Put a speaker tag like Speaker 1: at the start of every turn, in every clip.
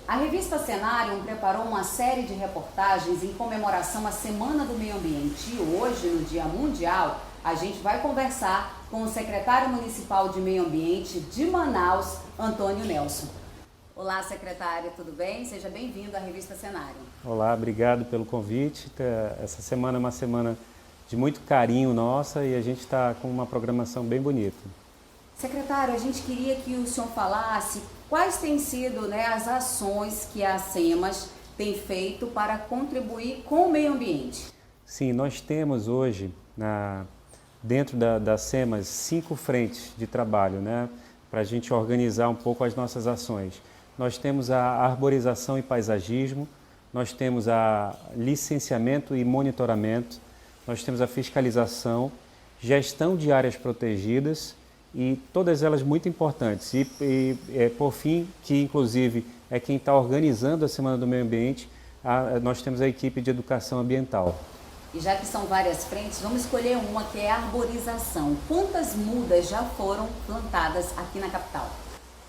Speaker 1: A revista Cenário preparou uma série de reportagens em comemoração à Semana do Meio Ambiente e hoje, no Dia Mundial, a gente vai conversar com o secretário municipal de Meio Ambiente de Manaus, Antônio Nelson. Olá, secretário, tudo bem? Seja bem-vindo à revista Cenário.
Speaker 2: Olá, obrigado pelo convite. Essa semana é uma semana de muito carinho nossa e a gente está com uma programação bem bonita.
Speaker 1: Secretário, a gente queria que o senhor falasse quais têm sido, as ações que a SEMAS tem feito para contribuir com o meio ambiente.
Speaker 2: Sim, nós temos hoje, dentro da SEMAS, 5 frentes de trabalho, para a gente organizar um pouco as nossas ações. Nós temos a arborização e paisagismo, nós temos a licenciamento e monitoramento, nós temos a fiscalização, gestão de áreas protegidas, e todas elas muito importantes. Por fim, que inclusive é quem está organizando a Semana do Meio Ambiente, nós temos a equipe de educação ambiental.
Speaker 1: E já que são várias frentes, vamos escolher uma que é a arborização. Quantas mudas já foram plantadas aqui na capital?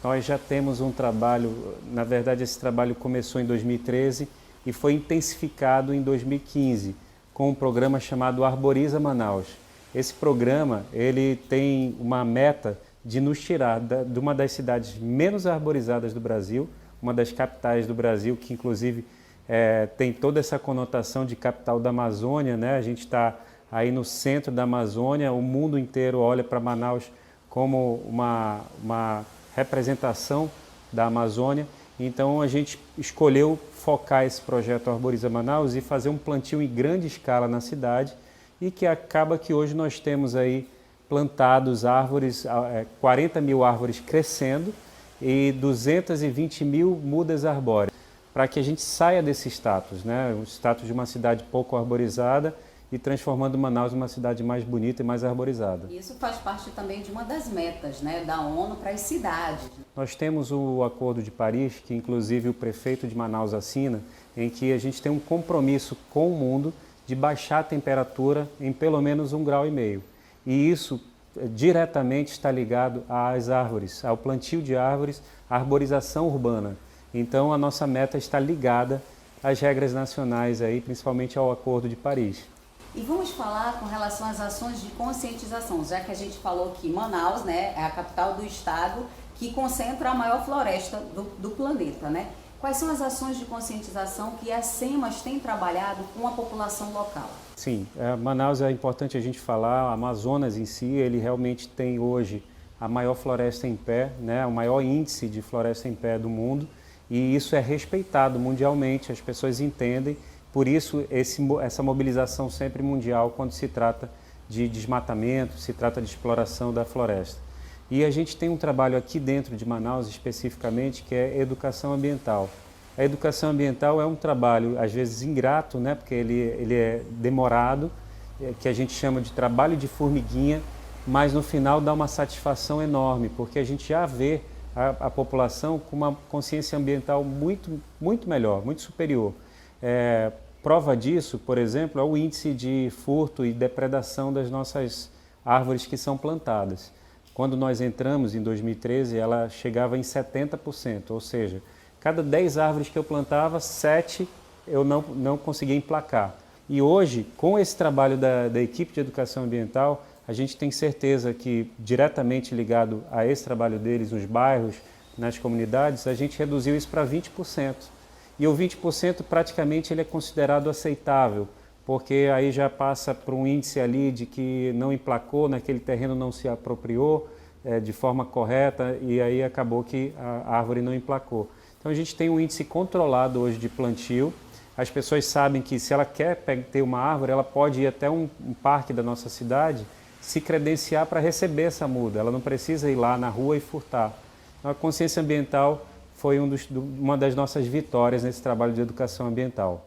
Speaker 2: Nós já temos um trabalho, na verdade esse trabalho começou em 2013 e foi intensificado em 2015, com um programa chamado Arboriza Manaus. Esse programa, ele tem uma meta de nos tirar de uma das cidades menos arborizadas do Brasil, uma das capitais do Brasil, que inclusive tem toda essa conotação de capital da Amazônia, A gente está aí no centro da Amazônia, o mundo inteiro olha para Manaus como uma representação da Amazônia. Então a gente escolheu focar esse projeto Arboriza Manaus e fazer um plantio em grande escala na cidade, e que acaba que hoje nós temos aí plantados árvores, 40 mil árvores crescendo e 220 mil mudas arbóreas, para que a gente saia desse status, o status de uma cidade pouco arborizada e transformando Manaus numa cidade mais bonita e mais arborizada.
Speaker 1: Isso faz parte também de uma das metas, da ONU para as cidades.
Speaker 2: Nós temos o Acordo de Paris, que inclusive o prefeito de Manaus assina, em que a gente tem um compromisso com o mundo de baixar a temperatura em pelo menos 1,5 graus. E isso diretamente está ligado às árvores, ao plantio de árvores, à arborização urbana. Então a nossa meta está ligada às regras nacionais, principalmente ao Acordo de Paris.
Speaker 1: E vamos falar com relação às ações de conscientização, já que a gente falou que Manaus é a capital do estado que concentra a maior floresta do planeta, Quais são as ações de conscientização que a SEMAS tem trabalhado com a população local?
Speaker 2: Sim, Manaus é importante a gente falar, o Amazonas em si, ele realmente tem hoje a maior floresta em pé, o maior índice de floresta em pé do mundo, e isso é respeitado mundialmente, as pessoas entendem, por isso essa mobilização sempre mundial quando se trata de desmatamento, se trata de exploração da floresta. E a gente tem um trabalho aqui dentro de Manaus, especificamente, que é educação ambiental. A educação ambiental é um trabalho, às vezes, ingrato, porque ele é demorado, que a gente chama de trabalho de formiguinha, mas no final dá uma satisfação enorme, porque a gente já vê a população com uma consciência ambiental muito, muito melhor, muito superior. Prova disso, por exemplo, é o índice de furto e depredação das nossas árvores que são plantadas. Quando nós entramos em 2013, ela chegava em 70%, ou seja, cada 10 árvores que eu plantava, 7 eu não conseguia emplacar. E hoje, com esse trabalho da equipe de educação ambiental, a gente tem certeza que, diretamente ligado a esse trabalho deles, nos bairros, nas comunidades, a gente reduziu isso para 20%. E o 20% praticamente ele é considerado aceitável, porque aí já passa por um índice ali de que não emplacou, naquele terreno não se apropriou de forma correta e aí acabou que a árvore não emplacou. Então a gente tem um índice controlado hoje de plantio, as pessoas sabem que se ela quer ter uma árvore, ela pode ir até um parque da nossa cidade, se credenciar para receber essa muda, ela não precisa ir lá na rua e furtar. Então, a consciência ambiental foi uma das nossas vitórias nesse trabalho de educação ambiental.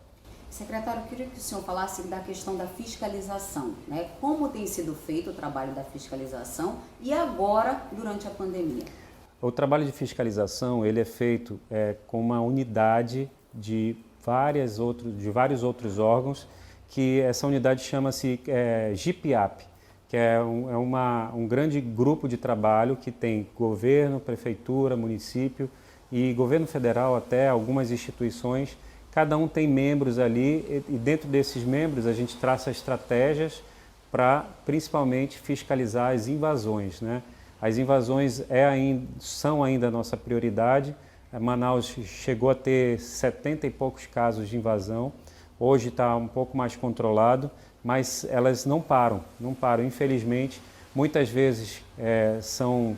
Speaker 1: Secretário, eu queria que o senhor falasse da questão da fiscalização, Como tem sido feito o trabalho da fiscalização e agora, durante a pandemia?
Speaker 2: O trabalho de fiscalização ele é feito com uma unidade de vários outros órgãos, que essa unidade chama-se GIPIAP, que é um grande grupo de trabalho que tem governo, prefeitura, município e governo federal até algumas instituições, cada um tem membros ali e dentro desses membros a gente traça estratégias para principalmente fiscalizar as invasões, né? As invasões são ainda a nossa prioridade. Manaus chegou a ter 70 e poucos casos de invasão, hoje está um pouco mais controlado, mas elas não param, infelizmente. Muitas vezes são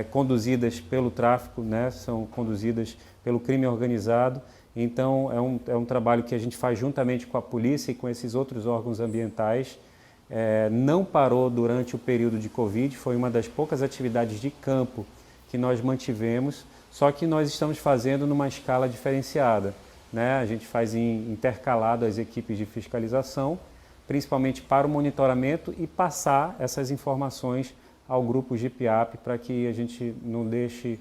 Speaker 2: conduzidas pelo tráfico, né? São conduzidas pelo crime organizado. Então é um trabalho que a gente faz juntamente com a polícia e com esses outros órgãos ambientais. Não parou durante o período de Covid, foi uma das poucas atividades de campo que nós mantivemos, só que nós estamos fazendo numa escala diferenciada, né? A gente faz intercalado as equipes de fiscalização, principalmente para o monitoramento e passar essas informações ao grupo GPAP para que a gente não deixe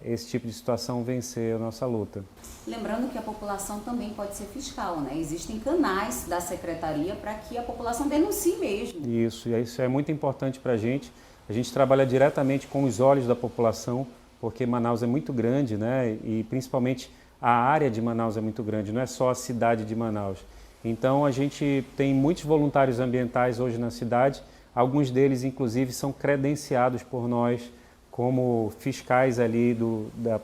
Speaker 2: esse tipo de situação vencer a nossa luta.
Speaker 1: Lembrando que a população também pode ser fiscal, né? Existem canais da Secretaria para que a população denuncie mesmo.
Speaker 2: Isso é muito importante para a gente. A gente trabalha diretamente com os olhos da população, porque Manaus é muito grande, né? E principalmente a área de Manaus é muito grande, não é só a cidade de Manaus. Então a gente tem muitos voluntários ambientais hoje na cidade, alguns deles inclusive são credenciados por nós como fiscais ali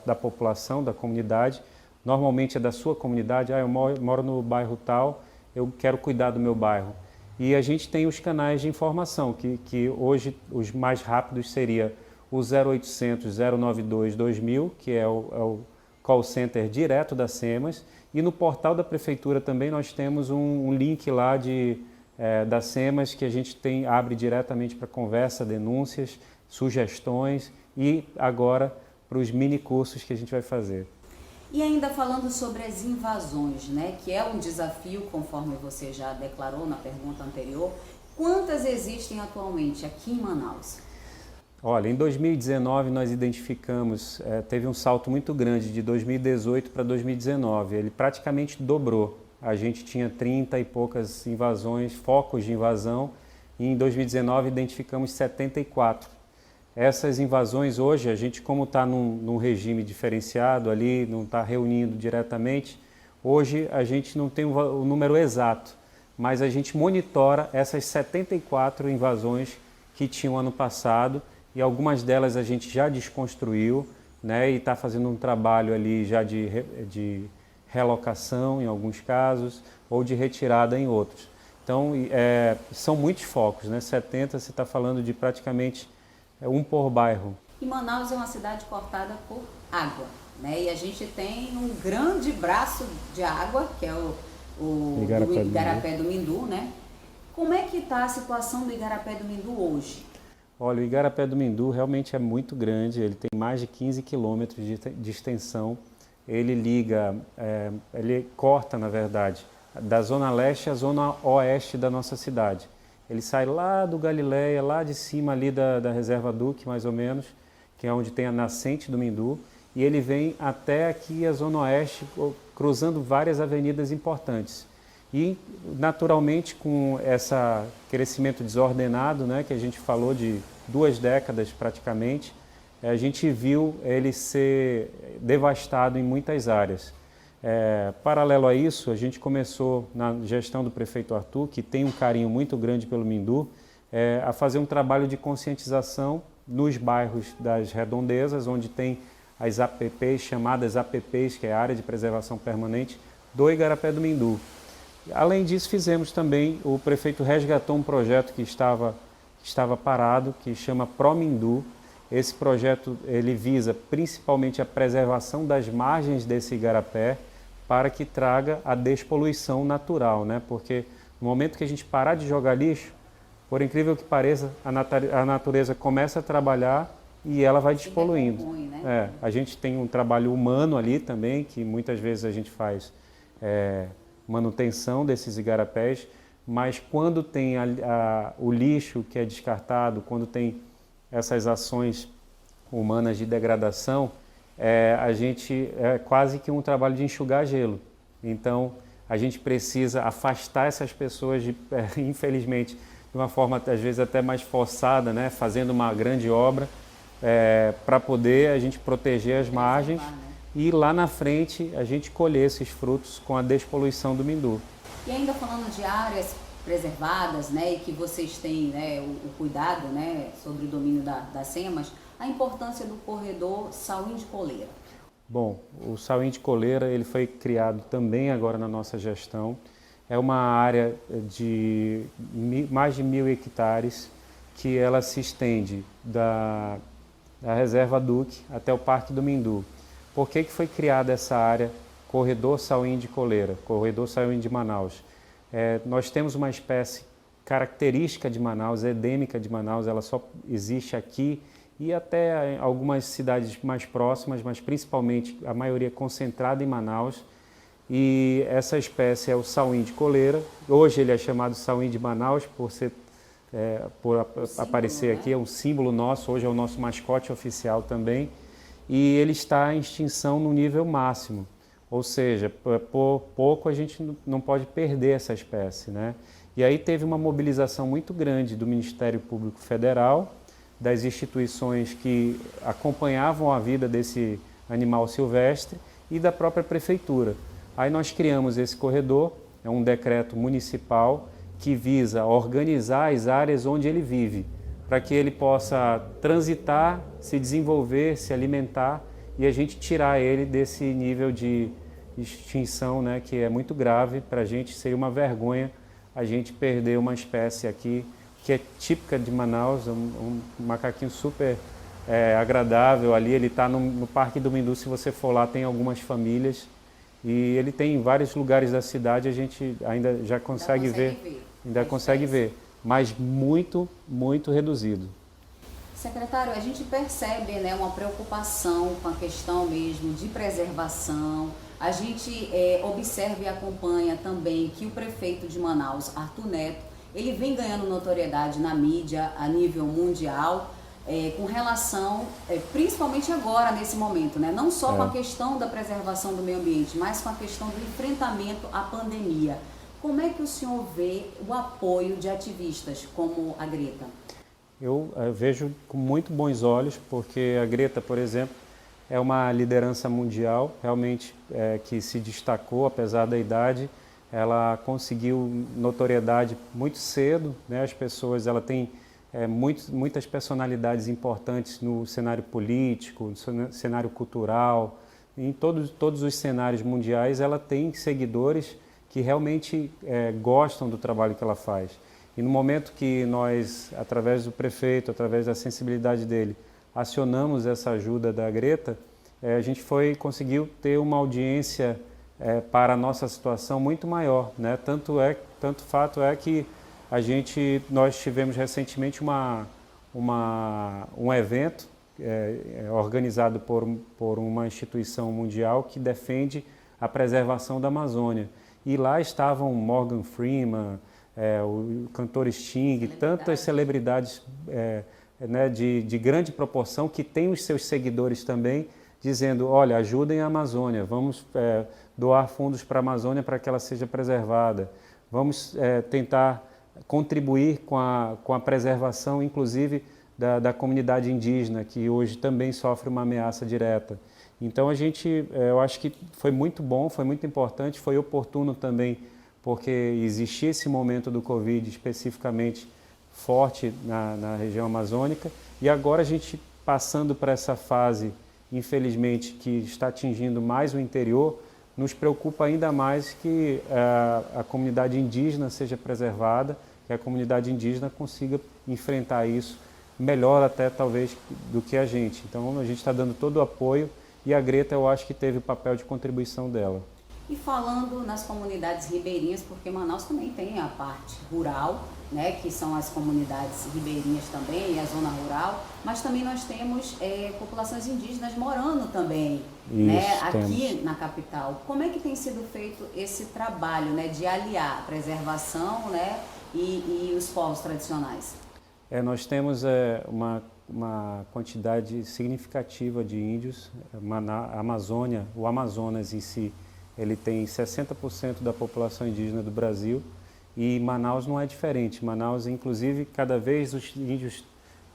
Speaker 2: da população, da comunidade. Normalmente é da sua comunidade, eu moro no bairro tal, eu quero cuidar do meu bairro. E a gente tem os canais de informação, que hoje os mais rápidos seria o 0800 092 2000, que é o call center direto da SEMAS, e no portal da Prefeitura também nós temos um link lá da SEMAS que a gente abre diretamente para conversa, denúncias, sugestões e agora para os mini cursos que a gente vai fazer.
Speaker 1: E ainda falando sobre as invasões, né, que é um desafio, conforme você já declarou na pergunta anterior, quantas existem atualmente aqui em Manaus?
Speaker 2: Olha, em 2019 nós identificamos, teve um salto muito grande de 2018 para 2019, ele praticamente dobrou. A gente tinha 30 e poucas invasões, focos de invasão, e em 2019 identificamos 74. Essas invasões hoje, a gente como está num regime diferenciado ali, não está reunindo diretamente, hoje a gente não tem o número exato, mas a gente monitora essas 74 invasões que tinham ano passado e algumas delas a gente já desconstruiu, né, e está fazendo um trabalho ali já de relocação em alguns casos ou de retirada em outros. Então são muitos focos, né? 70 você está falando de praticamente um por bairro.
Speaker 1: E Manaus é uma cidade cortada por água, né? E a gente tem um grande braço de água, que é o Igarapé do Mindu, né? Como é que está a situação do Igarapé do Mindu hoje?
Speaker 2: Olha, o Igarapé do Mindu realmente é muito grande, ele tem mais de 15 quilômetros de extensão. Ele ele corta, na verdade, da zona leste à zona oeste da nossa cidade. Ele sai lá do Galileia, lá de cima ali da Reserva Duque, mais ou menos, que é onde tem a nascente do Mindu, e ele vem até aqui a zona oeste, cruzando várias avenidas importantes. E, naturalmente, com esse crescimento desordenado, né, que a gente falou de 2 décadas praticamente, a gente viu ele ser devastado em muitas áreas. Paralelo a isso, a gente começou na gestão do prefeito Arthur, que tem um carinho muito grande pelo Mindu, a fazer um trabalho de conscientização nos bairros das redondezas, onde tem as APPs, chamadas APPs, que é a Área de Preservação Permanente, do Igarapé do Mindu. Além disso, fizemos também, o prefeito resgatou um projeto que estava parado, que chama ProMindu. Esse projeto ele visa principalmente a preservação das margens desse igarapé para que traga a despoluição natural, né? Porque no momento que a gente parar de jogar lixo, por incrível que pareça, a natureza começa a trabalhar e ela vai despoluindo.
Speaker 1: Ruim, né?
Speaker 2: A gente tem um trabalho humano ali também, que muitas vezes a gente faz manutenção desses igarapés, mas quando tem o lixo que é descartado, quando tem essas ações humanas de degradação, a gente quase que um trabalho de enxugar gelo. Então, a gente precisa afastar essas pessoas, infelizmente, de uma forma às vezes até mais forçada, né? Fazendo uma grande obra, para poder a gente proteger as margens,
Speaker 1: né?
Speaker 2: E lá na frente a gente colher esses frutos com a despoluição do Mindu.
Speaker 1: E ainda falando de áreas preservadas, né, e que vocês têm, né, o cuidado, né, sobre o domínio das SEMAS, a importância do corredor Sauim de Coleira.
Speaker 2: Bom, o Sauim de Coleira ele foi criado também agora na nossa gestão. É uma área de mais de 1.000 hectares que ela se estende da Reserva Duque até o Parque do Mindu. Por que foi criada essa área Corredor Sauim de Coleira, Corredor Sauim de Manaus? Nós temos uma espécie característica de Manaus, endêmica de Manaus, ela só existe aqui e até algumas cidades mais próximas, mas principalmente a maioria concentrada em Manaus. E essa espécie é o sauim de coleira. Hoje ele é chamado sauim de Manaus por aparecer aqui, é um símbolo nosso, hoje é o nosso mascote oficial também. E ele está em extinção no nível máximo, ou seja, por pouco a gente não pode perder essa espécie, né? E aí teve uma mobilização muito grande do Ministério Público Federal, das instituições que acompanhavam a vida desse animal silvestre e da própria prefeitura. Aí nós criamos esse corredor, é um decreto municipal que visa organizar as áreas onde ele vive, para que ele possa transitar, se desenvolver, se alimentar e a gente tirar ele desse nível de extinção, né, que é muito grave. Para a gente seria uma vergonha a gente perder uma espécie aqui que é típica de Manaus, um macaquinho super agradável ali. Ele está no Parque do Mindu, se você for lá tem algumas famílias e ele tem em vários lugares da cidade, a gente ainda já consegue ver. Ainda consegue ver, mas muito, muito reduzido.
Speaker 1: Secretário, a gente percebe, né, uma preocupação com a questão mesmo de preservação. A gente observa e acompanha também que o prefeito de Manaus, Arthur Neto, ele vem ganhando notoriedade na mídia a nível mundial, com relação, principalmente agora, nesse momento, né, não só com a questão da preservação do meio ambiente, mas com a questão do enfrentamento à pandemia. Como é que o senhor vê o apoio de ativistas como a Greta?
Speaker 2: Eu vejo com muito bons olhos, porque a Greta, por exemplo, é uma liderança mundial, realmente que se destacou, apesar da idade. Ela conseguiu notoriedade muito cedo, né? As pessoas, ela tem muitas personalidades importantes no cenário político, no cenário cultural, em todos os cenários mundiais. Ela tem seguidores que realmente gostam do trabalho que ela faz. E no momento que nós, através do prefeito, através da sensibilidade dele, acionamos essa ajuda da Greta, a gente conseguiu ter uma audiência para a nossa situação muito maior, né? Tanto fato é que nós tivemos recentemente um evento organizado por uma instituição mundial que defende a preservação da Amazônia. E lá estavam Morgan Freeman, o cantor Sting, tantas celebridades né, de grande proporção que têm os seus seguidores também, dizendo, olha, ajudem a Amazônia, vamos doar fundos para a Amazônia para que ela seja preservada, vamos tentar contribuir com a preservação, inclusive, da comunidade indígena, que hoje também sofre uma ameaça direta. Então, eu acho que foi muito bom, foi muito importante, foi oportuno também, porque existia esse momento do Covid especificamente forte na região amazônica, e agora a gente passando para essa fase, infelizmente, que está atingindo mais o interior, nos preocupa ainda mais que a comunidade indígena seja preservada, que a comunidade indígena consiga enfrentar isso melhor até talvez do que a gente. Então a gente está dando todo o apoio e a Greta eu acho que teve o papel de contribuição dela.
Speaker 1: E falando nas comunidades ribeirinhas, porque Manaus também tem a parte rural, né, que são as comunidades ribeirinhas também, a zona rural, mas também nós temos populações indígenas morando também,
Speaker 2: Isso,
Speaker 1: né, aqui
Speaker 2: temos.
Speaker 1: na capital. Como é que tem sido feito esse trabalho, né, de aliar a preservação, né, e os povos tradicionais?
Speaker 2: Nós temos uma quantidade significativa de índios. A Amazônia, o Amazonas em si, ele tem 60% da população indígena do Brasil e Manaus não é diferente. Manaus, inclusive, cada vez os índios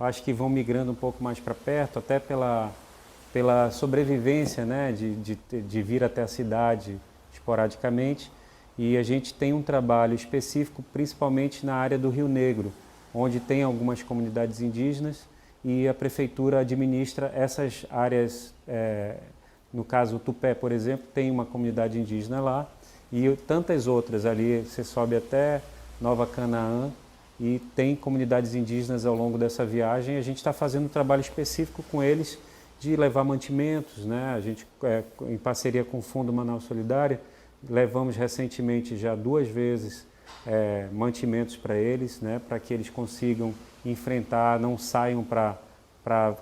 Speaker 2: acho que vão migrando um pouco mais para perto, até pela sobrevivência, né, de vir até a cidade esporadicamente. E a gente tem um trabalho específico, principalmente na área do Rio Negro, onde tem algumas comunidades indígenas e a prefeitura administra essas áreas. No caso, o Tupé, por exemplo, tem uma comunidade indígena lá e tantas outras ali, você sobe até Nova Canaã e tem comunidades indígenas ao longo dessa viagem. A gente está fazendo um trabalho específico com eles de levar mantimentos, né? A gente, em parceria com o Fundo Manaus Solidária, levamos recentemente já 2 vezes mantimentos para eles, né? Para que eles consigam enfrentar, não saiam para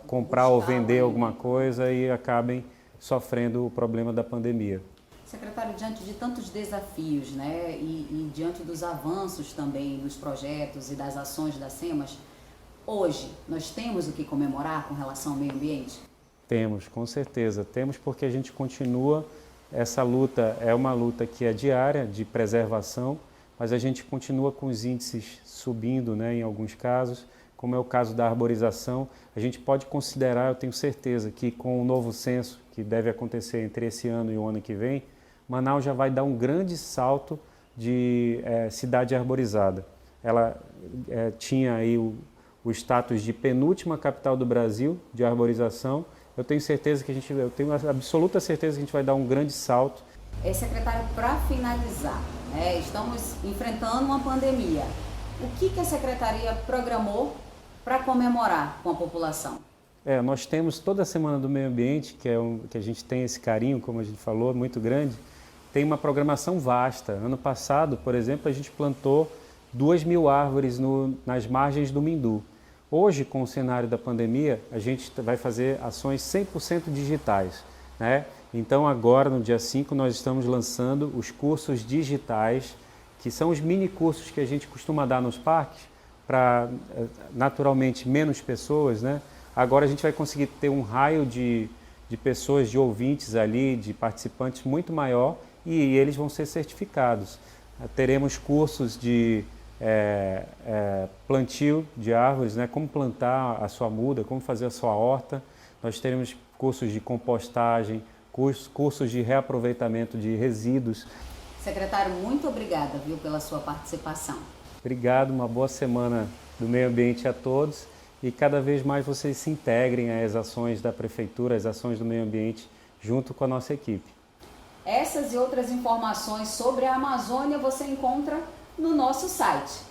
Speaker 2: comprar ou vender alguma coisa e acabem sofrendo o problema da pandemia.
Speaker 1: Secretário, diante de tantos desafios, né, e diante dos avanços também dos projetos e das ações da SEMAS, hoje nós temos o que comemorar com relação ao meio ambiente?
Speaker 2: Temos, com certeza. Temos, porque a gente continua, essa luta é uma luta que é diária, de preservação, mas a gente continua com os índices subindo, né, em alguns casos, como é o caso da arborização. A gente pode considerar, eu tenho certeza, que com o novo censo, que deve acontecer entre esse ano e o ano que vem, Manaus já vai dar um grande salto de cidade arborizada. Ela tinha aí o status de penúltima capital do Brasil de arborização. Eu tenho certeza que eu tenho absoluta certeza que a gente vai dar um grande salto.
Speaker 1: Secretário, para finalizar, né, estamos enfrentando uma pandemia. O que a Secretaria programou para comemorar com a população?
Speaker 2: Nós temos toda a Semana do Meio Ambiente, que a gente tem esse carinho, como a gente falou, muito grande, tem uma programação vasta. Ano passado, por exemplo, a gente plantou 2.000 árvores nas margens do Mindu. Hoje, com o cenário da pandemia, a gente vai fazer ações 100% digitais, né? Então, agora, no dia 5, nós estamos lançando os cursos digitais, que são os mini cursos que a gente costuma dar nos parques, para, naturalmente, menos pessoas, né? Agora a gente vai conseguir ter um raio de pessoas, de ouvintes ali, de participantes muito maior e eles vão ser certificados. Teremos cursos de plantio de árvores, né? Como plantar a sua muda, como fazer a sua horta. Nós teremos cursos de compostagem, cursos de reaproveitamento de resíduos.
Speaker 1: Secretário, muito obrigada, pela sua participação.
Speaker 2: Obrigado, uma boa semana do meio ambiente a todos. E cada vez mais vocês se integrem às ações da Prefeitura, às ações do meio ambiente, junto com a nossa equipe.
Speaker 1: Essas e outras informações sobre a Amazônia você encontra no nosso site